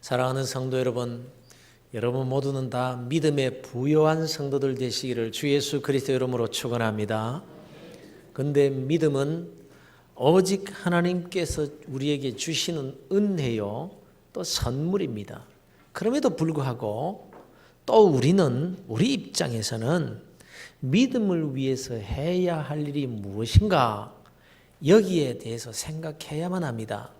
사랑하는 성도 여러분, 여러분 모두는 다 믿음에 부요한 성도들 되시기를 주 예수 그리스도 이름으로 축원합니다. 근데 믿음은 오직 하나님께서 우리에게 주시는 은혜요, 또 선물입니다. 그럼에도 불구하고 또 우리는 우리 입장에서는 믿음을 위해서 해야 할 일이 무엇인가, 여기에 대해서 생각해야만 합니다.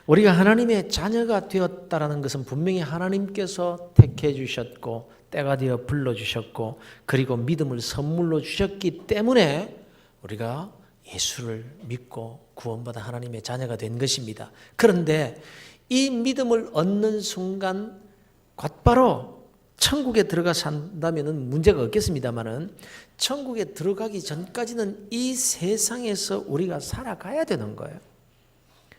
우리가 하나님의 자녀가 되었다라는 것은 분명히 하나님께서 택해 주셨고 때가 되어 불러주셨고 그리고 믿음을 선물로 주셨기 때문에 우리가 예수를 믿고 구원받아 하나님의 자녀가 된 것입니다. 그런데 이 믿음을 얻는 순간 곧바로 천국에 들어가 산다면 문제가 없겠습니다만은 천국에 들어가기 전까지는 이 세상에서 우리가 살아가야 되는 거예요.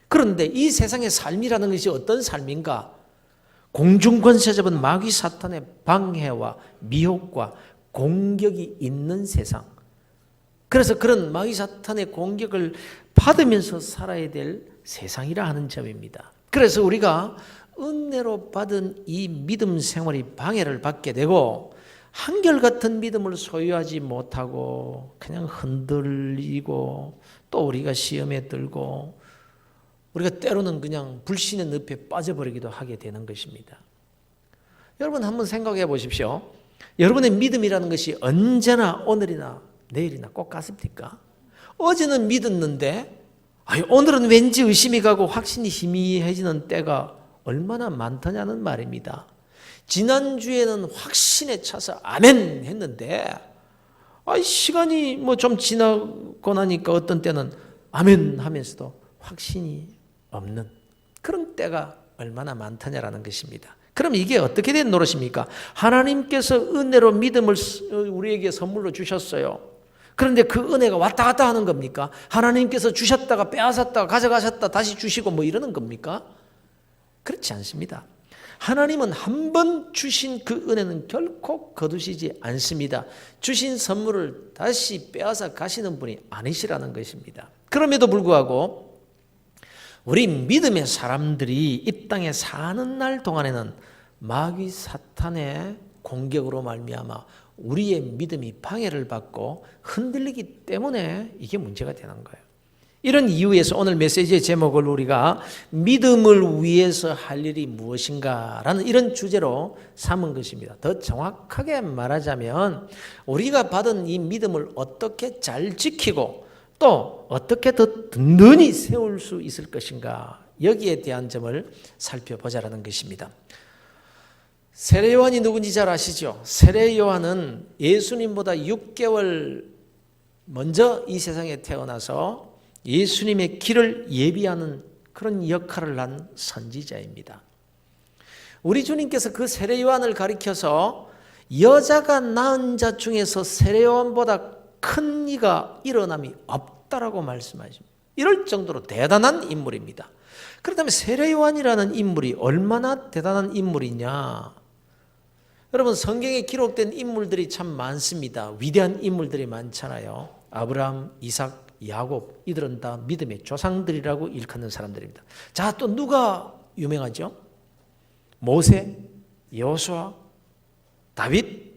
그런데 이 세상의 삶이라는 것이 어떤 삶인가? 공중권세 잡은 마귀 사탄의 방해와 미혹과 공격이 있는 세상. 그래서 그런 마귀 사탄의 공격을 받으면서 살아야 될 세상이라 하는 점입니다. 그래서 우리가 은혜로 받은 이 믿음 생활이 방해를 받게 되고 한결같은 믿음을 소유하지 못하고 그냥 흔들리고 또 우리가 시험에 들고 우리가 때로는 그냥 불신의 늪에 빠져버리기도 하게 되는 것입니다. 여러분 한번 생각해 보십시오. 여러분의 믿음이라는 것이 언제나 오늘이나 내일이나 꼭 같습니까? 어제는 믿었는데 오늘은 왠지 의심이 가고 확신이 희미해지는 때가 얼마나 많더냐는 말입니다. 지난주에는 확신에 차서 아멘 했는데 시간이 좀 지나고 나니까 어떤 때는 아멘 하면서도 확신이 없는 그런 때가 얼마나 많더냐라는 것입니다. 그럼 이게 어떻게 된 노릇입니까? 하나님께서 은혜로 믿음을 우리에게 선물로 주셨어요. 그런데 그 은혜가 왔다 갔다 하는 겁니까? 하나님께서 주셨다가 빼앗았다가 가져가셨다 다시 주시고 이러는 겁니까? 그렇지 않습니다. 하나님은 한 번 주신 그 은혜는 결코 거두시지 않습니다. 주신 선물을 다시 빼앗아 가시는 분이 아니시라는 것입니다. 그럼에도 불구하고 우리 믿음의 사람들이 이 땅에 사는 날 동안에는 마귀 사탄의 공격으로 말미암아 우리의 믿음이 방해를 받고 흔들리기 때문에 이게 문제가 되는 거예요. 이런 이유에서 오늘 메시지의 제목을 우리가 믿음을 위해서 할 일이 무엇인가라는 이런 주제로 삼은 것입니다. 더 정확하게 말하자면 우리가 받은 이 믿음을 어떻게 잘 지키고 또 어떻게 더 든든히 세울 수 있을 것인가, 여기에 대한 점을 살펴보자라는 것입니다. 세례 요한이 누군지 잘 아시죠? 세례 요한은 예수님보다 6개월 먼저 이 세상에 태어나서 예수님의 길을 예비하는 그런 역할을 한 선지자입니다. 우리 주님께서 그 세례 요한을 가리켜서 여자가 낳은 자 중에서 세례 요한보다 큰 이가 일어남이 없다라고 말씀하십니다. 이럴 정도로 대단한 인물입니다. 그렇다면 세례 요한이라는 인물이 얼마나 대단한 인물이냐? 여러분 성경에 기록된 인물들이 참 많습니다. 위대한 인물들이 많잖아요. 아브라함, 이삭, 야곱, 이들은 다 믿음의 조상들이라고 일컫는 사람들입니다. 자, 또 누가 유명하죠? 모세, 여호수아, 다윗,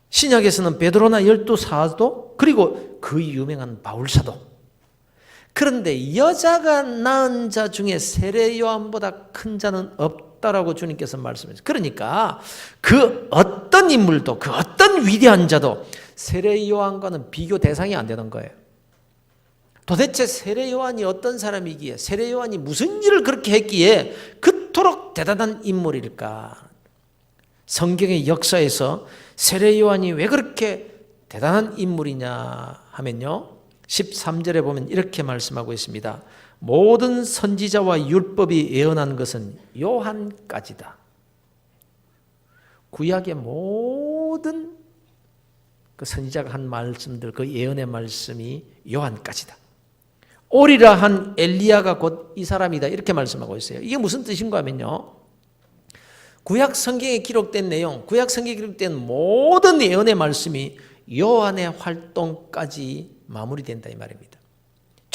신약에서는 베드로나 12사도, 그리고 그 유명한 바울사도. 그런데 여자가 낳은 자 중에 세례 요한보다 큰 자는 없다라고 주님께서 말씀하셨어요. 그러니까 그 어떤 인물도 그 어떤 위대한 자도 세례 요한과는 비교 대상이 안 되는 거예요. 도대체 세례 요한이 어떤 사람이기에, 세례 요한이 무슨 일을 그렇게 했기에 그토록 대단한 인물일까? 성경의 역사에서 세례 요한이 왜 그렇게 대단한 인물이냐 하면요, 13절에 보면 이렇게 말씀하고 있습니다. 모든 선지자와 율법이 예언한 것은 요한까지다. 구약의 모든 그 선지자가 한 말씀들, 그 예언의 말씀이 요한까지다. 오리라 한 엘리야가 곧 이 사람이다, 이렇게 말씀하고 있어요. 이게 무슨 뜻인가 하면요, 구약 성경에 기록된 내용, 구약 성경에 기록된 모든 예언의 말씀이 요한의 활동까지 마무리된다 이 말입니다.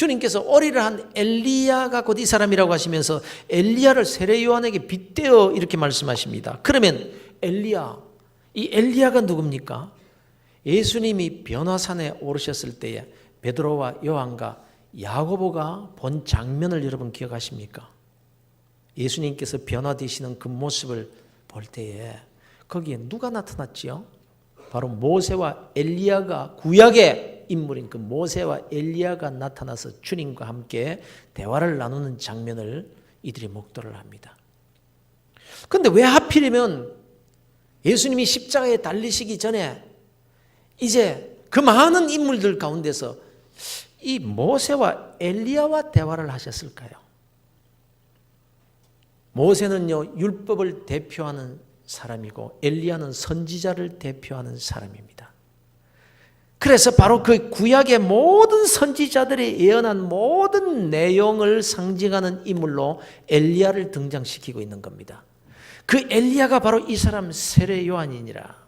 주님께서 오리를 한 엘리야가 곧 이 사람이라고 하시면서 엘리야를 세례 요한에게 빗대어 이렇게 말씀하십니다. 그러면 이 엘리야가 누굽니까? 예수님이 변화산에 오르셨을 때에 베드로와 요한과 야고보가 본 장면을 여러분 기억하십니까? 예수님께서 변화되시는 그 모습을 볼 때에 거기에 누가 나타났지요? 바로 모세와 엘리야가, 구약의 인물인 그 모세와 엘리야가 나타나서 주님과 함께 대화를 나누는 장면을 이들이 목도를 합니다. 그런데 왜 하필이면 예수님이 십자가에 달리시기 전에 이제 그 많은 인물들 가운데서 이 모세와 엘리야와 대화를 하셨을까요? 모세는요, 율법을 대표하는 사람이고 엘리야는 선지자를 대표하는 사람입니다. 그래서 바로 그 구약의 모든 선지자들이 예언한 모든 내용을 상징하는 인물로 엘리야를 등장시키고 있는 겁니다. 그 엘리야가 바로 이 사람 세례 요한이니라.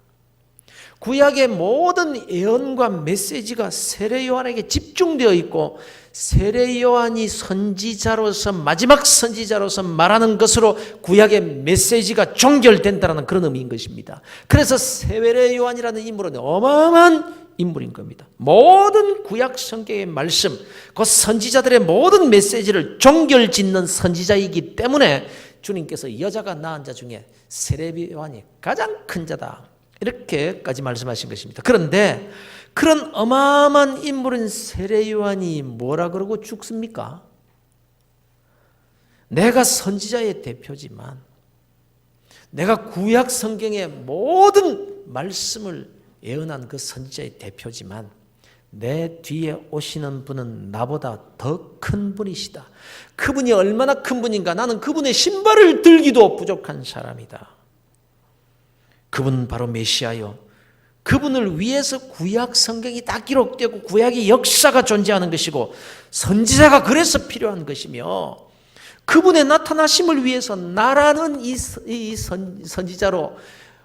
구약의 모든 예언과 메시지가 세례 요한에게 집중되어 있고 세례 요한이 선지자로서 마지막 선지자로서 말하는 것으로 구약의 메시지가 종결된다는 그런 의미인 것입니다. 그래서 세례 요한이라는 인물은 어마어마한 인물인 겁니다. 모든 구약 성경의 말씀, 그 선지자들의 모든 메시지를 종결짓는 선지자이기 때문에 주님께서 여자가 낳은 자 중에 세례 요한이 가장 큰 자다, 이렇게까지 말씀하신 것입니다. 그런데 그런 어마어마한 인물인 세례 요한이 뭐라 그러고 죽습니까? 내가 선지자의 대표지만, 내가 구약 성경의 모든 말씀을 예언한 그 선지자의 대표지만 내 뒤에 오시는 분은 나보다 더 큰 분이시다. 그분이 얼마나 큰 분인가, 나는 그분의 신발을 들기도 부족한 사람이다. 그분 바로 메시아요, 그분을 위해서 구약 성경이 다 기록되고 구약의 역사가 존재하는 것이고 선지자가 그래서 필요한 것이며, 그분의 나타나심을 위해서 나라는 이 선지자로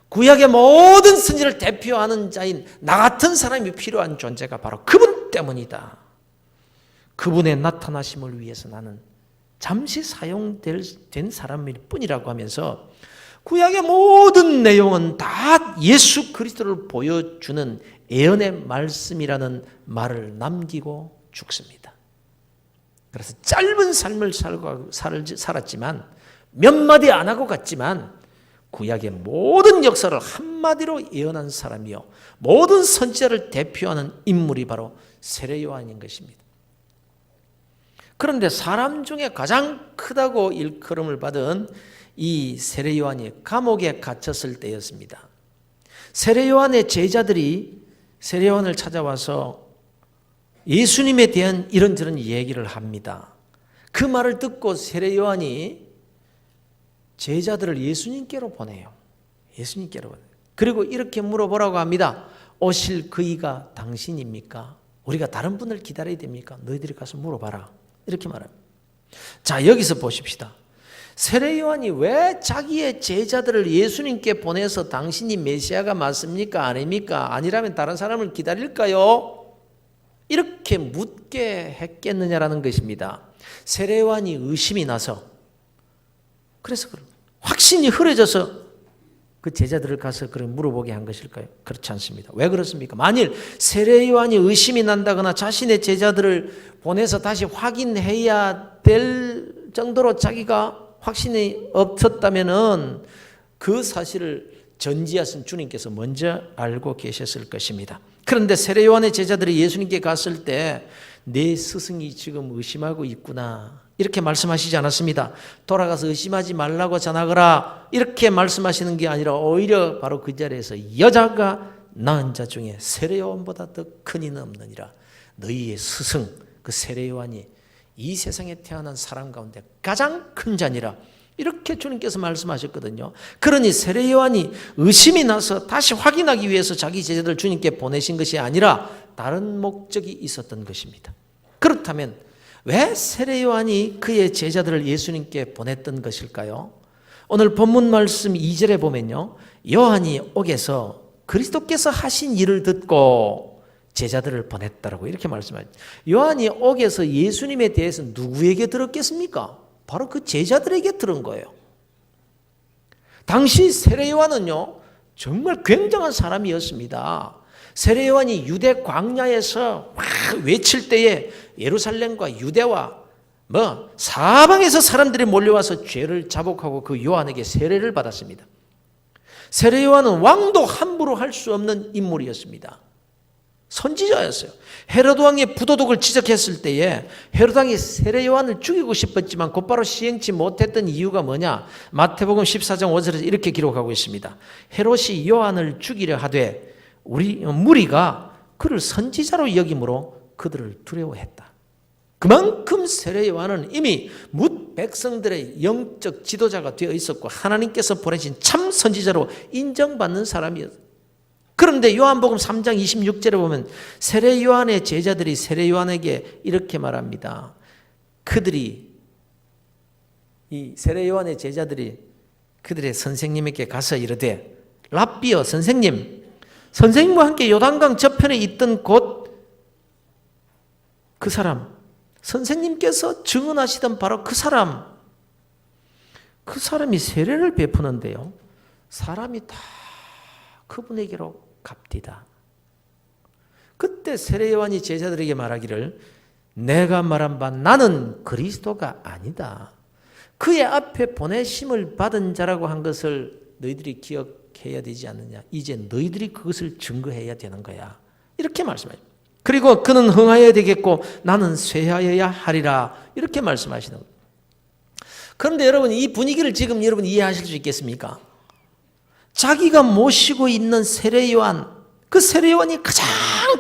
구약의 모든 선지를 대표하는 자인 나 같은 사람이 필요한 존재가 바로 그분 때문이다. 그분의 나타나심을 위해서 나는 잠시 사용된 사람일 뿐이라고 하면서 구약의 모든 내용은 다 예수 그리스도를 보여주는 예언의 말씀이라는 말을 남기고 죽습니다. 그래서 짧은 삶을 살았지만 몇 마디 안 하고 갔지만 구약의 모든 역사를 한마디로 예언한 사람이요, 모든 선지자를 대표하는 인물이 바로 세례 요한인 것입니다. 그런데 사람 중에 가장 크다고 일컬음을 받은 이 세례 요한이 감옥에 갇혔을 때였습니다. 세례 요한의 제자들이 세례 요한을 찾아와서 예수님에 대한 이런저런 얘기를 합니다. 그 말을 듣고 세례 요한이 제자들을 예수님께로 보내요. 그리고 이렇게 물어보라고 합니다. 오실 그이가 당신입니까? 우리가 다른 분을 기다려야 됩니까? 너희들이 가서 물어봐라. 이렇게 말합니다. 자, 여기서 보십시다. 세례 요한이 왜 자기의 제자들을 예수님께 보내서 당신이 메시아가 맞습니까? 아닙니까? 아니라면 다른 사람을 기다릴까요? 이렇게 묻게 했겠느냐라는 것입니다. 세례 요한이 의심이 나서, 그래서 확신이 흐려져서 그 제자들을 가서 그걸 물어보게 한 것일까요? 그렇지 않습니다. 왜 그렇습니까? 만일 세례 요한이 의심이 난다거나 자신의 제자들을 보내서 다시 확인해야 될 정도로 자기가 확신이 없었다면은 그 사실을 전지하신 주님께서 먼저 알고 계셨을 것입니다. 그런데 세례 요한의 제자들이 예수님께 갔을 때 내 스승이 지금 의심하고 있구나, 이렇게 말씀하시지 않았습니다. 돌아가서 의심하지 말라고 전하거라, 이렇게 말씀하시는 게 아니라 오히려 바로 그 자리에서 여자가 낳은 자 중에 세례 요한보다 더 큰 이는 없느니라. 너희의 스승 그 세례 요한이 이 세상에 태어난 사람 가운데 가장 큰 자니라, 이렇게 주님께서 말씀하셨거든요. 그러니 세례 요한이 의심이 나서 다시 확인하기 위해서 자기 제자들 주님께 보내신 것이 아니라 다른 목적이 있었던 것입니다. 그렇다면 왜 세례 요한이 그의 제자들을 예수님께 보냈던 것일까요? 오늘 본문 말씀 2절에 보면요, 요한이 옥에서 그리스도께서 하신 일을 듣고 제자들을 보냈다라고 이렇게 말씀하죠. 요한이 옥에서 예수님에 대해서 누구에게 들었겠습니까? 바로 그 제자들에게 들은 거예요. 당시 세례 요한은요, 정말 굉장한 사람이었습니다. 세례 요한이 유대 광야에서 막 외칠 때에 예루살렘과 유대와 사방에서 사람들이 몰려와서 죄를 자복하고 그 요한에게 세례를 받았습니다. 세례 요한은 왕도 함부로 할 수 없는 인물이었습니다. 선지자였어요. 헤로드 왕의 부도덕을 지적했을 때에 헤로드 왕이 세례 요한을 죽이고 싶었지만 곧바로 시행치 못했던 이유가 뭐냐? 마태복음 14장 5절에서 이렇게 기록하고 있습니다. 헤롯이 요한을 죽이려 하되 무리가 그를 선지자로 여김으로 그들을 두려워했다. 그만큼 세례 요한은 이미 뭇 백성들의 영적 지도자가 되어 있었고 하나님께서 보내신 참 선지자로 인정받는 사람이었어요. 그런데 요한복음 3장 26절에 보면 세례 요한의 제자들이 세례 요한에게 이렇게 말합니다. 이 세례 요한의 제자들이 그들의 선생님에게 가서 이르되 랍비여 선생님과 함께 요단강 저편에 있던 곳 그 사람 선생님께서 증언하시던 바로 그 사람이 세례를 베푸는데요. 사람이 다 그분에게로 갑디다. 그때 세례 요한이 제자들에게 말하기를 내가 말한 바 나는 그리스도가 아니다. 그의 앞에 보내심을 받은 자라고 한 것을 너희들이 기억해야 되지 않느냐. 이제 너희들이 그것을 증거해야 되는 거야. 이렇게 말씀하십니다. 그리고 그는 흥하여야 되겠고 나는 쇠하여야 하리라. 이렇게 말씀하시는 거예요. 그런데 여러분 이 분위기를 지금 여러분 이해하실 수 있겠습니까? 자기가 모시고 있는 세례 요한, 그 세례 요한이 가장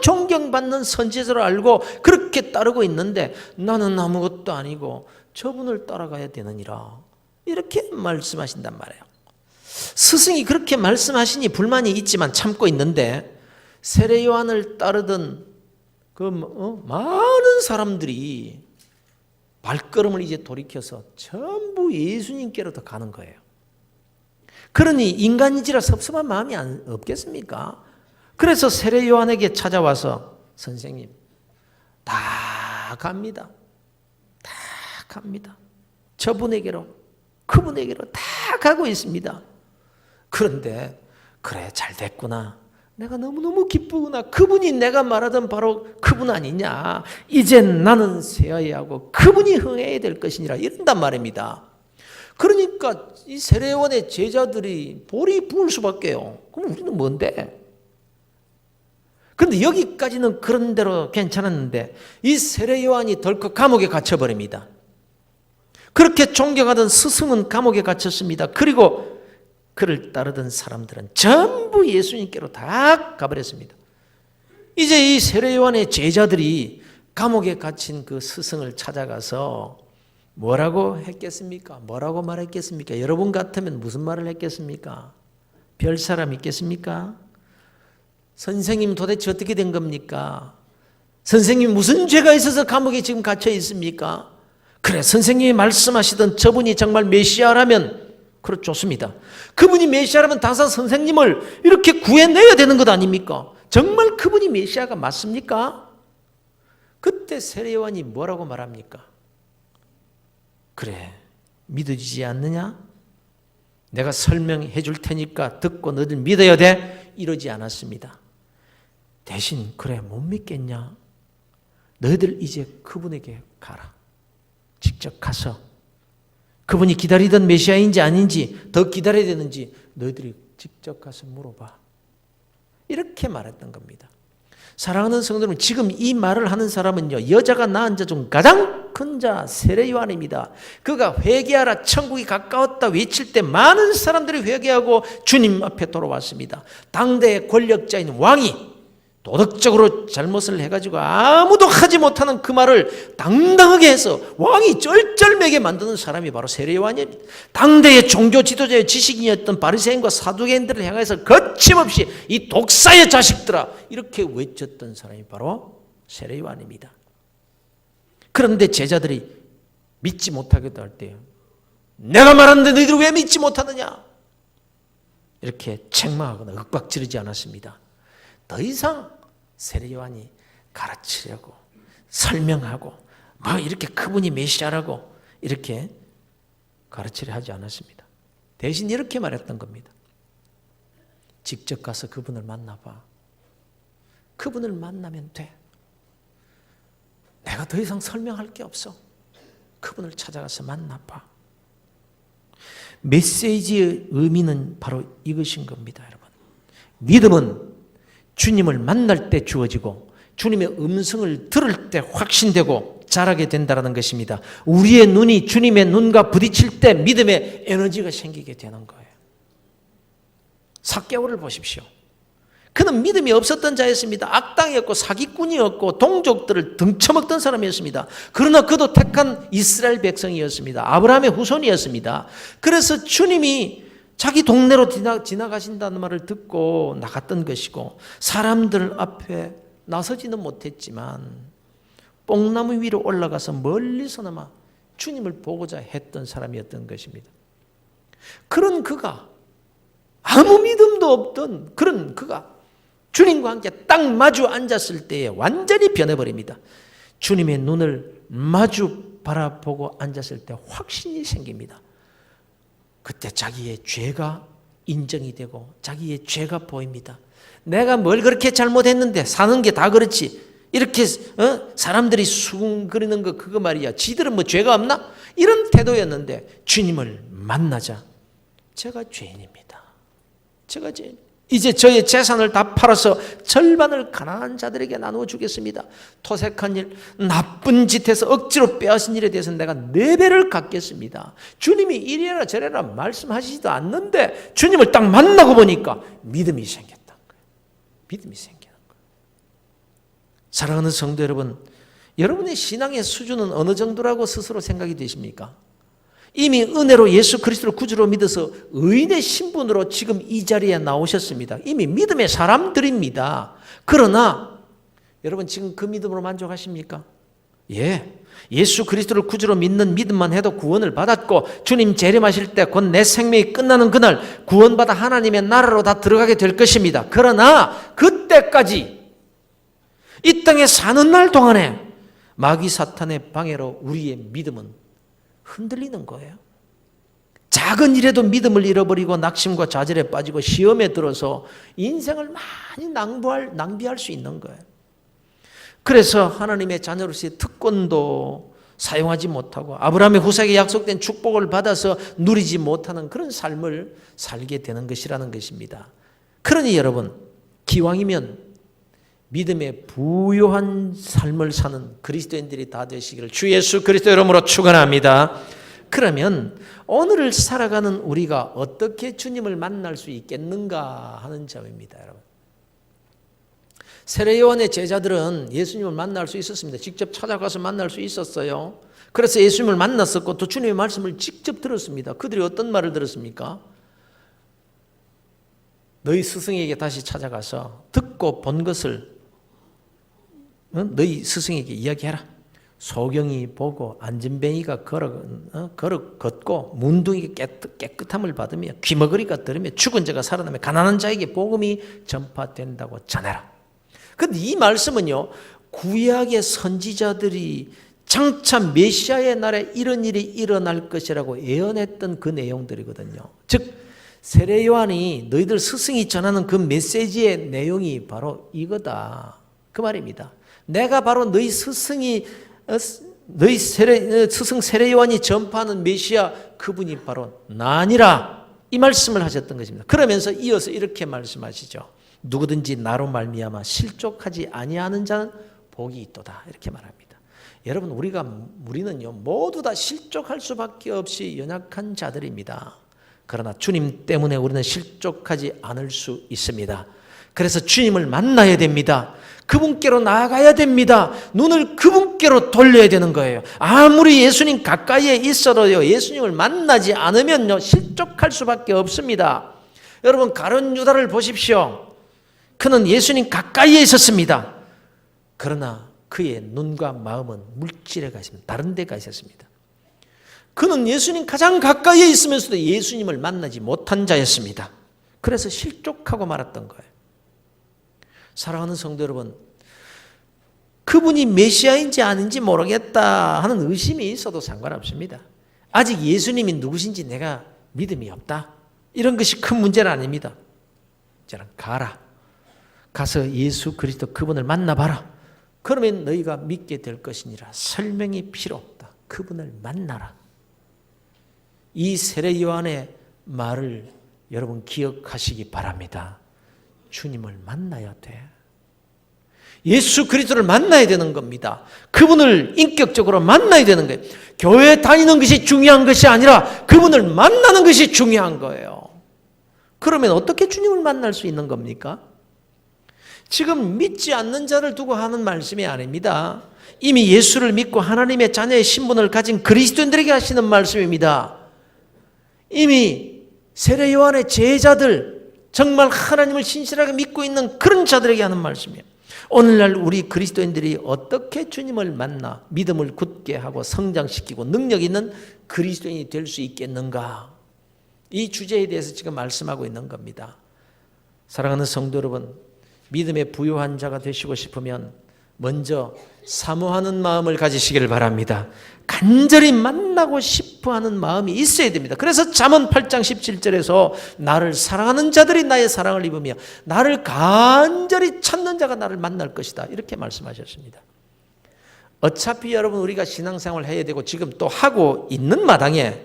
존경받는 선지자로 알고 그렇게 따르고 있는데 나는 아무것도 아니고 저분을 따라가야 되느니라. 이렇게 말씀하신단 말이에요. 스승이 그렇게 말씀하시니 불만이 있지만 참고 있는데 세례 요한을 따르던 많은 사람들이 발걸음을 이제 돌이켜서 전부 예수님께로 더 가는 거예요. 그러니 인간이지라 섭섭한 마음이 없겠습니까? 그래서 세례 요한에게 찾아와서 선생님 다 갑니다. 저분에게로 그분에게로 다 가고 있습니다. 그런데 그래 잘 됐구나. 내가 너무너무 기쁘구나. 그분이 내가 말하던 바로 그분 아니냐. 이젠 나는 쇠하여야 하고 그분이 흥해야 될 것이니라. 이런단 말입니다. 그러니까 이 세례 요한의 제자들이 볼이 부을 수밖에요. 그럼 우리는 뭔데? 그런데 여기까지는 그런 대로 괜찮았는데 이 세례 요한이 덜컥 감옥에 갇혀버립니다. 그렇게 존경하던 스승은 감옥에 갇혔습니다. 그리고 그를 따르던 사람들은 전부 예수님께로 다 가버렸습니다. 이제 이 세례 요한의 제자들이 감옥에 갇힌 그 스승을 찾아가서 뭐라고 했겠습니까? 뭐라고 말했겠습니까? 여러분 같으면 무슨 말을 했겠습니까? 별 사람 있겠습니까? 선생님 도대체 어떻게 된 겁니까? 선생님 무슨 죄가 있어서 감옥에 지금 갇혀 있습니까? 그래 선생님이 말씀하시던 저분이 정말 메시아라면 그렇 좋습니다. 그분이 메시아라면 당사 선생님을 이렇게 구해내야 되는 것 아닙니까? 정말 그분이 메시아가 맞습니까? 그때 세례 요한이 뭐라고 말합니까? 그래 믿어지지 않느냐? 내가 설명해 줄 테니까 듣고 너희들 믿어야 돼? 이러지 않았습니다. 대신 그래 못 믿겠냐? 너희들 이제 그분에게 가라. 직접 가서 그분이 기다리던 메시아인지 아닌지 더 기다려야 되는지 너희들이 직접 가서 물어봐. 이렇게 말했던 겁니다. 사랑하는 성도 여러분, 지금 이 말을 하는 사람은요, 여자가 낳은 자 중 가장 큰 자 세례 요한입니다. 그가 회개하라 천국이 가까웠다 외칠 때 많은 사람들이 회개하고 주님 앞에 돌아왔습니다. 당대의 권력자인 왕이 도덕적으로 잘못을 해가지고 아무도 하지 못하는 그 말을 당당하게 해서 왕이 쩔쩔매게 만드는 사람이 바로 세례 요한입니다. 당대의 종교 지도자의 지식인이었던 바리새인과 사두개인들을 향해서 거침없이 이 독사의 자식들아 이렇게 외쳤던 사람이 바로 세례 요한입니다. 그런데 제자들이 믿지 못하겠다 할 때요, 내가 말하는데 너희들 왜 믿지 못하느냐 이렇게 책망하거나 윽박지르지 않았습니다. 더 이상 세례 요한이 가르치려고 설명하고 이렇게 그분이 메시아라고 이렇게 가르치려 하지 않았습니다. 대신 이렇게 말했던 겁니다. 직접 가서 그분을 만나봐. 그분을 만나면 돼. 내가 더 이상 설명할 게 없어. 그분을 찾아가서 만나봐. 메시지의 의미는 바로 이것인 겁니다, 여러분. 믿음은 주님을 만날 때 주어지고 주님의 음성을 들을 때 확신되고 자라게 된다는 것입니다. 우리의 눈이 주님의 눈과 부딪힐 때 믿음의 에너지가 생기게 되는 거예요. 삭개오를 보십시오. 그는 믿음이 없었던 자였습니다. 악당이었고 사기꾼이었고 동족들을 등쳐먹던 사람이었습니다. 그러나 그도 택한 이스라엘 백성이었습니다. 아브라함의 후손이었습니다. 그래서 주님이 자기 동네로 지나가신다는 말을 듣고 나갔던 것이고 사람들 앞에 나서지는 못했지만 뽕나무 위로 올라가서 멀리서나마 주님을 보고자 했던 사람이었던 것입니다. 그런 그가 아무 믿음도 없던 그런 그가 주님과 함께 딱 마주 앉았을 때에 완전히 변해버립니다. 주님의 눈을 마주 바라보고 앉았을 때 확신이 생깁니다. 그때 자기의 죄가 인정이 되고 자기의 죄가 보입니다. 내가 뭘 그렇게 잘못했는데 사는 게 다 그렇지. 이렇게 사람들이 수군거리는 거 그거 말이야. 지들은 뭐 죄가 없나? 이런 태도였는데 주님을 만나자 제가 죄인입니다. 제가 죄인. 이제 저의 재산을 다 팔아서 절반을 가난한 자들에게 나누어 주겠습니다. 토색한 일, 나쁜 짓해서 억지로 빼앗은 일에 대해서 내가 4배를 갚겠습니다. 주님이 이래라 저래라 말씀하시지도 않는데 주님을 딱 만나고 보니까 믿음이 생겼다는 거예요. 믿음이 생기는 거예요. 사랑하는 성도 여러분, 여러분의 신앙의 수준은 어느 정도라고 스스로 생각이 되십니까? 이미 은혜로 예수 그리스도를 구주로 믿어서 의인의 신분으로 지금 이 자리에 나오셨습니다. 이미 믿음의 사람들입니다. 그러나 여러분 지금 그 믿음으로 만족하십니까? 예. 예수 그리스도를 구주로 믿는 믿음만 해도 구원을 받았고 주님 재림하실 때 곧 내 생명이 끝나는 그날 구원받아 하나님의 나라로 다 들어가게 될 것입니다. 그러나 그때까지 이 땅에 사는 날 동안에 마귀 사탄의 방해로 우리의 믿음은 흔들리는 거예요. 작은 일에도 믿음을 잃어버리고 낙심과 좌절에 빠지고 시험에 들어서 인생을 많이 낭비할 수 있는 거예요. 그래서 하나님의 자녀로서의 특권도 사용하지 못하고 아브라함의 후손에게 약속된 축복을 받아서 누리지 못하는 그런 삶을 살게 되는 것이라는 것입니다. 그러니 여러분, 기왕이면 믿음의 부요한 삶을 사는 그리스도인들이 다 되시기를 주 예수 그리스도 이름으로 축원합니다. 그러면 오늘을 살아가는 우리가 어떻게 주님을 만날 수 있겠는가 하는 점입니다, 여러분. 세례 요한의 제자들은 예수님을 만날 수 있었습니다. 직접 찾아가서 만날 수 있었어요. 그래서 예수님을 만났었고 또 주님의 말씀을 직접 들었습니다. 그들이 어떤 말을 들었습니까? 너희 스승에게 다시 찾아가서 듣고 본 것을 너희 스승에게 이야기해라. 소경이 보고 안진뱅이가 걷고 문둥이가 깨끗함을 받으며 귀머거리가 들으며 죽은 자가 살아나며 가난한 자에게 복음이 전파된다고 전해라. 그런데 이 말씀은요, 구약의 선지자들이 장차 메시아의 날에 이런 일이 일어날 것이라고 예언했던 그 내용들이거든요. 즉 세례 요한이 너희들 스승이 전하는 그 메시지의 내용이 바로 이거다, 그 말입니다. 내가 바로 너희 스승 세례 요한이 전파하는 메시아 그분이 바로 나니라, 이 말씀을 하셨던 것입니다. 그러면서 이어서 이렇게 말씀하시죠. 누구든지 나로 말미암아 실족하지 아니하는 자는 복이 있도다, 이렇게 말합니다. 여러분, 우리는요 모두 다 실족할 수밖에 없이 연약한 자들입니다. 그러나 주님 때문에 우리는 실족하지 않을 수 있습니다. 그래서 주님을 만나야 됩니다. 그분께로 나아가야 됩니다. 눈을 그분께로 돌려야 되는 거예요. 아무리 예수님 가까이에 있어도요, 예수님을 만나지 않으면요 실족할 수밖에 없습니다. 여러분, 가룟 유다를 보십시오. 그는 예수님 가까이에 있었습니다. 그러나 그의 눈과 마음은 물질에 가 있습니다. 다른 데 가 있었습니다. 그는 예수님 가장 가까이에 있으면서도 예수님을 만나지 못한 자였습니다. 그래서 실족하고 말았던 거예요. 사랑하는 성도 여러분, 그분이 메시아인지 아닌지 모르겠다 하는 의심이 있어도 상관없습니다. 아직 예수님이 누구신지 내가 믿음이 없다. 이런 것이 큰 문제는 아닙니다. 저는 가라. 가서 예수 그리스도 그분을 만나봐라. 그러면 너희가 믿게 될 것이니라. 설명이 필요 없다. 그분을 만나라. 이 세례 요한의 말을 여러분 기억하시기 바랍니다. 주님을 만나야 돼. 예수 그리스도를 만나야 되는 겁니다. 그분을 인격적으로 만나야 되는 거예요. 교회 다니는 것이 중요한 것이 아니라 그분을 만나는 것이 중요한 거예요. 그러면 어떻게 주님을 만날 수 있는 겁니까? 지금 믿지 않는 자를 두고 하는 말씀이 아닙니다. 이미 예수를 믿고 하나님의 자녀의 신분을 가진 그리스도인들에게 하시는 말씀입니다. 이미 세례 요한의 제자들, 정말 하나님을 신실하게 믿고 있는 그런 자들에게 하는 말씀이에요. 오늘날 우리 그리스도인들이 어떻게 주님을 만나 믿음을 굳게 하고 성장시키고 능력 있는 그리스도인이 될 수 있겠는가? 이 주제에 대해서 지금 말씀하고 있는 겁니다. 사랑하는 성도 여러분, 믿음에 부유한 자가 되시고 싶으면 먼저 사모하는 마음을 가지시기를 바랍니다. 간절히 만나고 싶어하는 마음이 있어야 됩니다. 그래서 잠언 8장 17절에서 나를 사랑하는 자들이 나의 사랑을 입으며 나를 간절히 찾는 자가 나를 만날 것이다. 이렇게 말씀하셨습니다. 어차피 여러분 우리가 신앙생활을 해야 되고 지금 또 하고 있는 마당에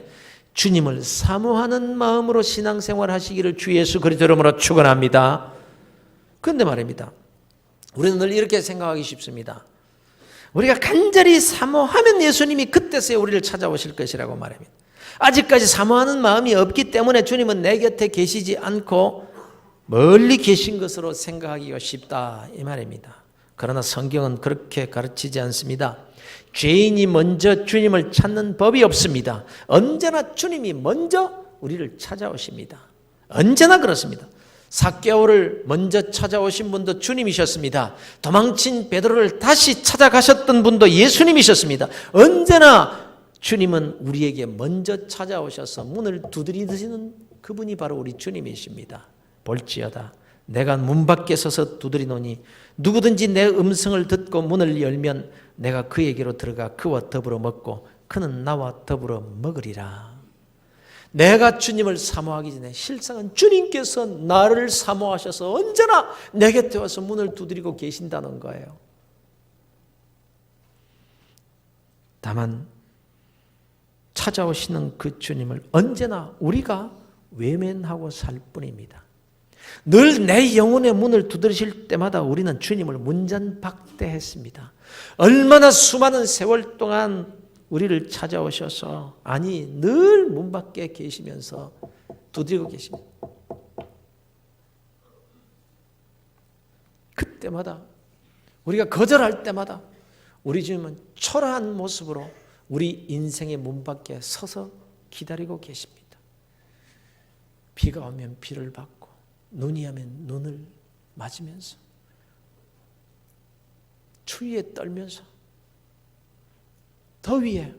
주님을 사모하는 마음으로 신앙생활 하시기를 주 예수 그리스도 이름으로 축원합니다. 그런데 말입니다. 우리는 늘 이렇게 생각하기 쉽습니다. 우리가 간절히 사모하면 예수님이 그때서야 우리를 찾아오실 것이라고 말합니다. 아직까지 사모하는 마음이 없기 때문에 주님은 내 곁에 계시지 않고 멀리 계신 것으로 생각하기가 쉽다 이 말입니다. 그러나 성경은 그렇게 가르치지 않습니다. 죄인이 먼저 주님을 찾는 법이 없습니다. 언제나 주님이 먼저 우리를 찾아오십니다. 언제나 그렇습니다. 삭개오를 먼저 찾아오신 분도 주님이셨습니다. 도망친 베드로를 다시 찾아가셨던 분도 예수님이셨습니다. 언제나 주님은 우리에게 먼저 찾아오셔서 문을 두드리시는 그분이 바로 우리 주님이십니다. 볼지어다 내가 문 밖에 서서 두드리노니 누구든지 내 음성을 듣고 문을 열면 내가 그에게로 들어가 그와 더불어 먹고 그는 나와 더불어 먹으리라. 내가 주님을 사모하기 전에 실상은 주님께서 나를 사모하셔서 언제나 내 곁에 와서 문을 두드리고 계신다는 거예요. 다만 찾아오시는 그 주님을 언제나 우리가 외면하고 살 뿐입니다. 늘 내 영혼의 문을 두드리실 때마다 우리는 주님을 문전박대했습니다. 얼마나 수많은 세월 동안 우리를 찾아오셔서 아니 늘 문 밖에 계시면서 두드리고 계십니다. 그때마다 우리가 거절할 때마다 우리 주님은 초라한 모습으로 우리 인생의 문 밖에 서서 기다리고 계십니다. 비가 오면 비를 받고 눈이 오면 눈을 맞으면서 추위에 떨면서 더위에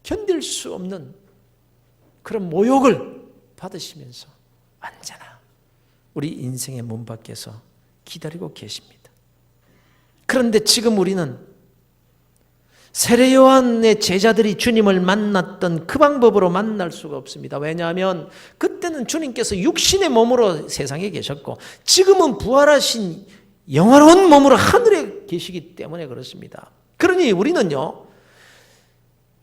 견딜 수 없는 그런 모욕을 받으시면서 언제나 우리 인생의 문 밖에서 기다리고 계십니다. 그런데 지금 우리는 세례 요한의 제자들이 주님을 만났던 그 방법으로 만날 수가 없습니다. 왜냐하면 그때는 주님께서 육신의 몸으로 세상에 계셨고 지금은 부활하신 영원한 몸으로 하늘에 계시기 때문에 그렇습니다. 그러니 우리는요,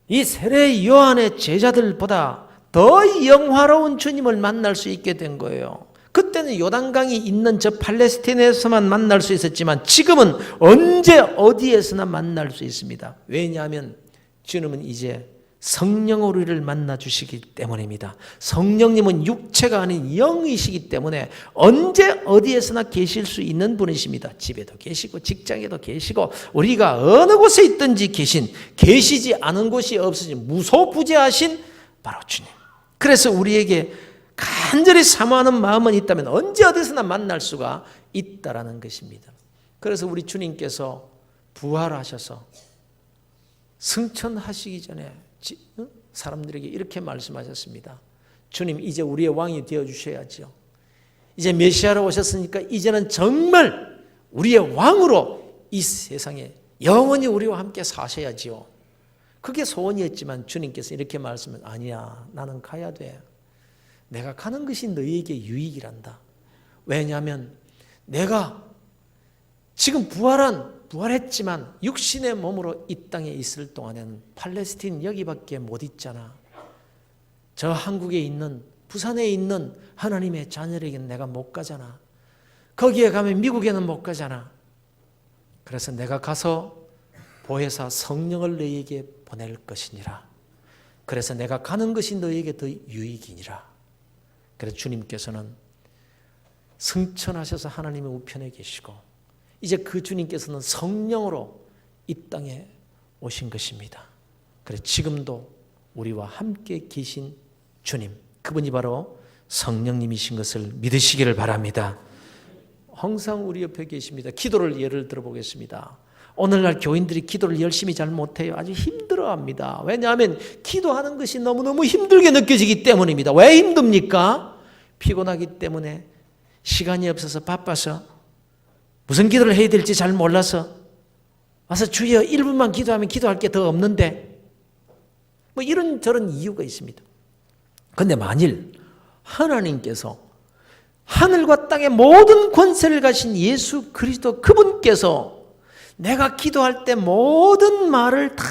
이 세례 요한의 제자들보다 더 영화로운 주님을 만날 수 있게 된 거예요. 그때는 요단강이 있는 저 팔레스타인에서만 만날 수 있었지만 지금은 언제 어디에서나 만날 수 있습니다. 왜냐하면 주님은 이제 성령으로 우리를 만나 주시기 때문입니다. 성령님은 육체가 아닌 영이시기 때문에 언제 어디에서나 계실 수 있는 분이십니다. 집에도 계시고 직장에도 계시고 우리가 어느 곳에 있든지 계시지 않은 곳이 없으신 무소부재하신 바로 주님. 그래서 우리에게 간절히 사모하는 마음은 있다면 언제 어디서나 만날 수가 있다라는 것입니다. 그래서 우리 주님께서 부활하셔서 승천하시기 전에 사람들에게 이렇게 말씀하셨습니다. 주님 이제 우리의 왕이 되어주셔야죠. 이제 메시아로 오셨으니까 이제는 정말 우리의 왕으로 이 세상에 영원히 우리와 함께 사셔야지요. 그게 소원이었지만 주님께서 이렇게 말씀을 아니야, 나는 가야 돼. 내가 가는 것이 너희에게 유익이란다. 왜냐하면 내가 지금 부활했지만 육신의 몸으로 이 땅에 있을 동안에는 팔레스틴 여기밖에 못 있잖아. 저 한국에 있는, 부산에 있는 하나님의 자녀에게는 내가 못 가잖아. 거기에 가면 미국에는 못 가잖아. 그래서 내가 가서 보혜사 성령을 너희에게 보낼 것이니라. 그래서 내가 가는 것이 너희에게 더 유익이니라. 그래서 주님께서는 승천하셔서 하나님의 우편에 계시고 이제 그 주님께서는 성령으로 이 땅에 오신 것입니다. 그래서 지금도 우리와 함께 계신 주님, 그분이 바로 성령님이신 것을 믿으시기를 바랍니다. 항상 우리 옆에 계십니다. 기도를 예를 들어보겠습니다. 오늘날 교인들이 기도를 열심히 잘 못해요. 아주 힘들어합니다. 왜냐하면 기도하는 것이 너무너무 힘들게 느껴지기 때문입니다. 왜 힘듭니까? 피곤하기 때문에, 시간이 없어서 바빠서, 무슨 기도를 해야 될지 잘 몰라서, 와서 주여 1분만 기도하면 기도할 게 더 없는데, 뭐 이런저런 이유가 있습니다. 그런데 만일 하나님께서 하늘과 땅의 모든 권세를 가신 예수 그리스도 그분께서 내가 기도할 때 모든 말을 다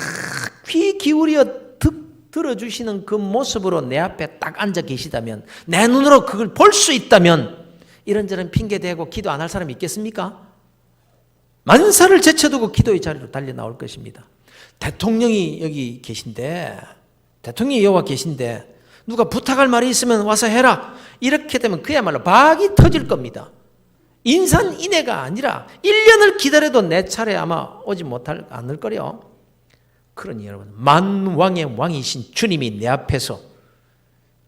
귀 기울여 들어주시는 그 모습으로 내 앞에 딱 앉아 계시다면, 내 눈으로 그걸 볼 수 있다면 이런저런 핑계대고 기도 안 할 사람이 있겠습니까? 만사를 제쳐두고 기도의 자리로 달려 나올 것입니다. 대통령이 여기 계신데, 대통령이 여와 계신데 누가 부탁할 말이 있으면 와서 해라. 이렇게 되면 그야말로 박이 터질 겁니다. 인산인해가 아니라 1년을 기다려도 내 차례 아마 오지 않을 거려. 그러니 여러분, 만왕의 왕이신 주님이 내 앞에서,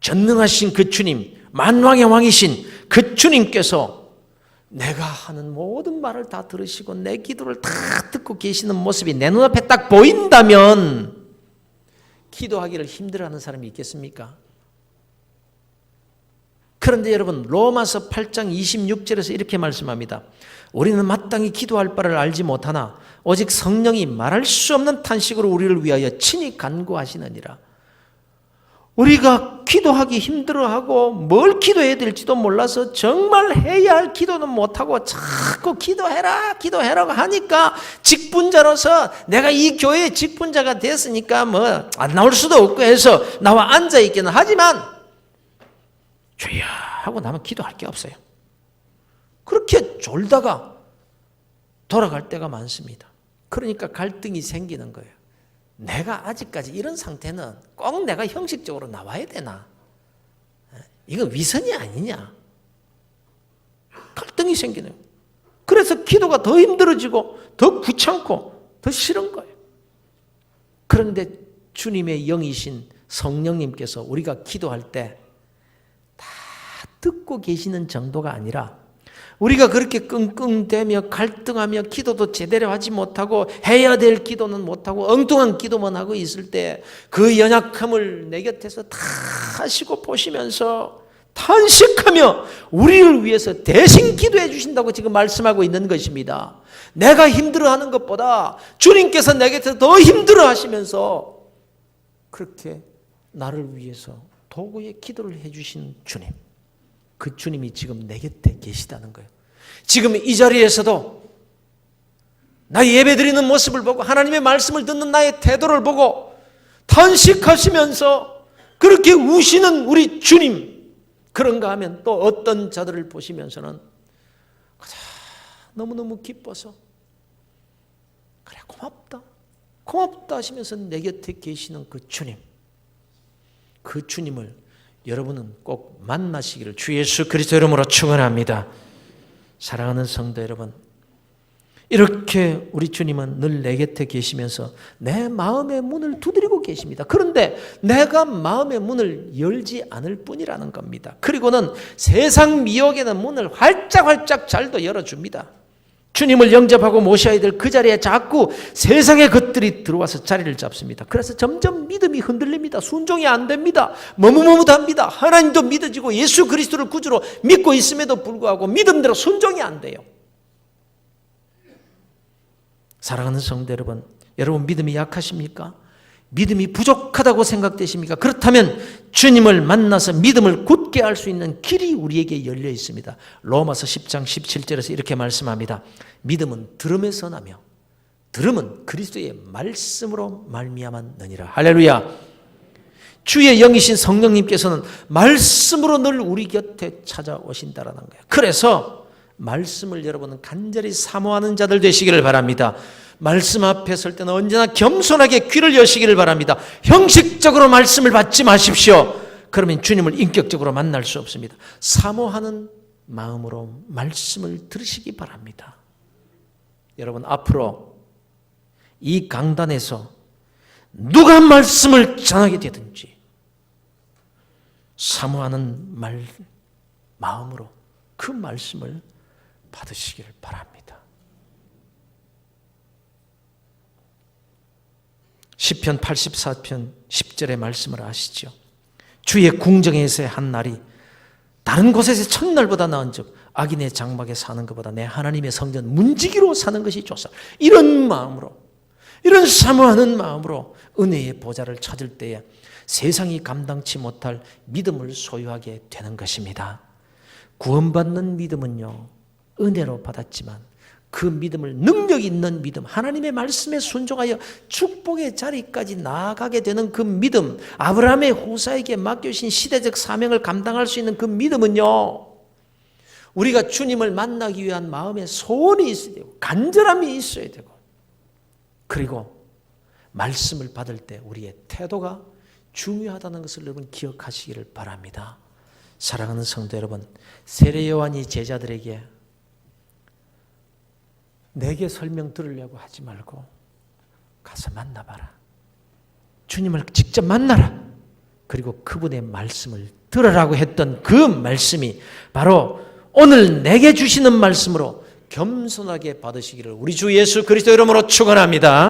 전능하신 그 주님, 만왕의 왕이신 그 주님께서 내가 하는 모든 말을 다 들으시고 내 기도를 다 듣고 계시는 모습이 내 눈앞에 딱 보인다면 기도하기를 힘들어하는 사람이 있겠습니까? 그런데 여러분, 로마서 8장 26절에서 이렇게 말씀합니다. 우리는 마땅히 기도할 바를 알지 못하나 오직 성령이 말할 수 없는 탄식으로 우리를 위하여 친히 간구하시느니라. 우리가 기도하기 힘들어하고 뭘 기도해야 될지도 몰라서 정말 해야 할 기도는 못하고 자꾸 기도해라 하니까, 직분자로서 내가 이 교회의 직분자가 됐으니까 뭐 안 나올 수도 없고 해서 나와 앉아있기는 하지만 주여 하고 나면 기도할 게 없어요. 그렇게 졸다가 돌아갈 때가 많습니다. 그러니까 갈등이 생기는 거예요. 내가 아직까지 이런 상태는 꼭 내가 형식적으로 나와야 되나? 이거 위선이 아니냐? 갈등이 생기는 거예요. 그래서 기도가 더 힘들어지고 더 귀찮고 더 싫은 거예요. 그런데 주님의 영이신 성령님께서 우리가 기도할 때 다 듣고 계시는 정도가 아니라, 우리가 그렇게 끙끙대며 갈등하며 기도도 제대로 하지 못하고 해야 될 기도는 못하고 엉뚱한 기도만 하고 있을 때 그 연약함을 내 곁에서 다 하시고 보시면서 탄식하며 우리를 위해서 대신 기도해 주신다고 지금 말씀하고 있는 것입니다. 내가 힘들어하는 것보다 주님께서 내 곁에서 더 힘들어하시면서 그렇게 나를 위해서 도구의 기도를 해 주신 주님, 그 주님이 지금 내 곁에 계시다는 거예요. 지금 이 자리에서도 나 예배드리는 모습을 보고 하나님의 말씀을 듣는 나의 태도를 보고 탄식하시면서 그렇게 우시는 우리 주님, 그런가 하면 또 어떤 자들을 보시면서는 너무너무 기뻐서 그래 고맙다 하시면서 내 곁에 계시는 그 주님, 그 주님을 여러분은 꼭 만나시기를 주 예수 그리스도 이름으로 축원합니다. 사랑하는 성도 여러분, 이렇게 우리 주님은 늘 내 곁에 계시면서 내 마음의 문을 두드리고 계십니다. 그런데 내가 마음의 문을 열지 않을 뿐이라는 겁니다. 그리고는 세상 미혹에는 문을 활짝활짝 잘도 열어줍니다. 주님을 영접하고 모셔야 될 그 자리에 자꾸 세상의 것들이 들어와서 자리를 잡습니다. 그래서 점점 믿음이 흔들립니다. 순종이 안 됩니다. 머뭇머뭇합니다. 하나님도 믿어지고 예수 그리스도를 구주로 믿고 있음에도 불구하고 믿음대로 순종이 안 돼요. 사랑하는 성도 여러분, 여러분 믿음이 약하십니까? 믿음이 부족하다고 생각되십니까? 그렇다면 주님을 만나서 믿음을 굳게 할 수 있는 길이 우리에게 열려 있습니다. 로마서 10장 17절에서 이렇게 말씀합니다. 믿음은 들음에서 나며 들음은 그리스도의 말씀으로 말미암았느니라. 할렐루야. 주의 영이신 성령님께서는 말씀으로 늘 우리 곁에 찾아오신다라는 거예요. 그래서 말씀을 여러분은 간절히 사모하는 자들 되시기를 바랍니다. 말씀 앞에 설 때는 언제나 겸손하게 귀를 여시기를 바랍니다. 형식적으로 말씀을 받지 마십시오. 그러면 주님을 인격적으로 만날 수 없습니다. 사모하는 마음으로 말씀을 들으시기 바랍니다. 여러분 앞으로 이 강단에서 누가 말씀을 전하게 되든지 사모하는 마음으로 그 말씀을 받으시기를 바랍니다. 시편 84편 10절의 말씀을 아시죠? 주의 궁정에서의 한 날이 다른 곳에서 천날보다 나은즉 악인의 장막에 사는 것보다 내 하나님의 성전 문지기로 사는 것이 좋사. 이런 마음으로, 이런 사모하는 마음으로 은혜의 보좌를 찾을 때에 세상이 감당치 못할 믿음을 소유하게 되는 것입니다. 구원받는 믿음은요, 은혜로 받았지만 그 믿음을 능력 있는 믿음, 하나님의 말씀에 순종하여 축복의 자리까지 나아가게 되는 그 믿음, 아브라함의 후사에게 맡겨주신 시대적 사명을 감당할 수 있는 그 믿음은요, 우리가 주님을 만나기 위한 마음의 소원이 있어야 되고 간절함이 있어야 되고, 그리고 말씀을 받을 때 우리의 태도가 중요하다는 것을 여러분 기억하시기를 바랍니다. 사랑하는 성도 여러분, 세례 요한이 제자들에게 내게 설명 들으려고 하지 말고 가서 만나봐라. 주님을 직접 만나라. 그리고 그분의 말씀을 들으라고 했던 그 말씀이 바로 오늘 내게 주시는 말씀으로 겸손하게 받으시기를 우리 주 예수 그리스도 이름으로 축원합니다.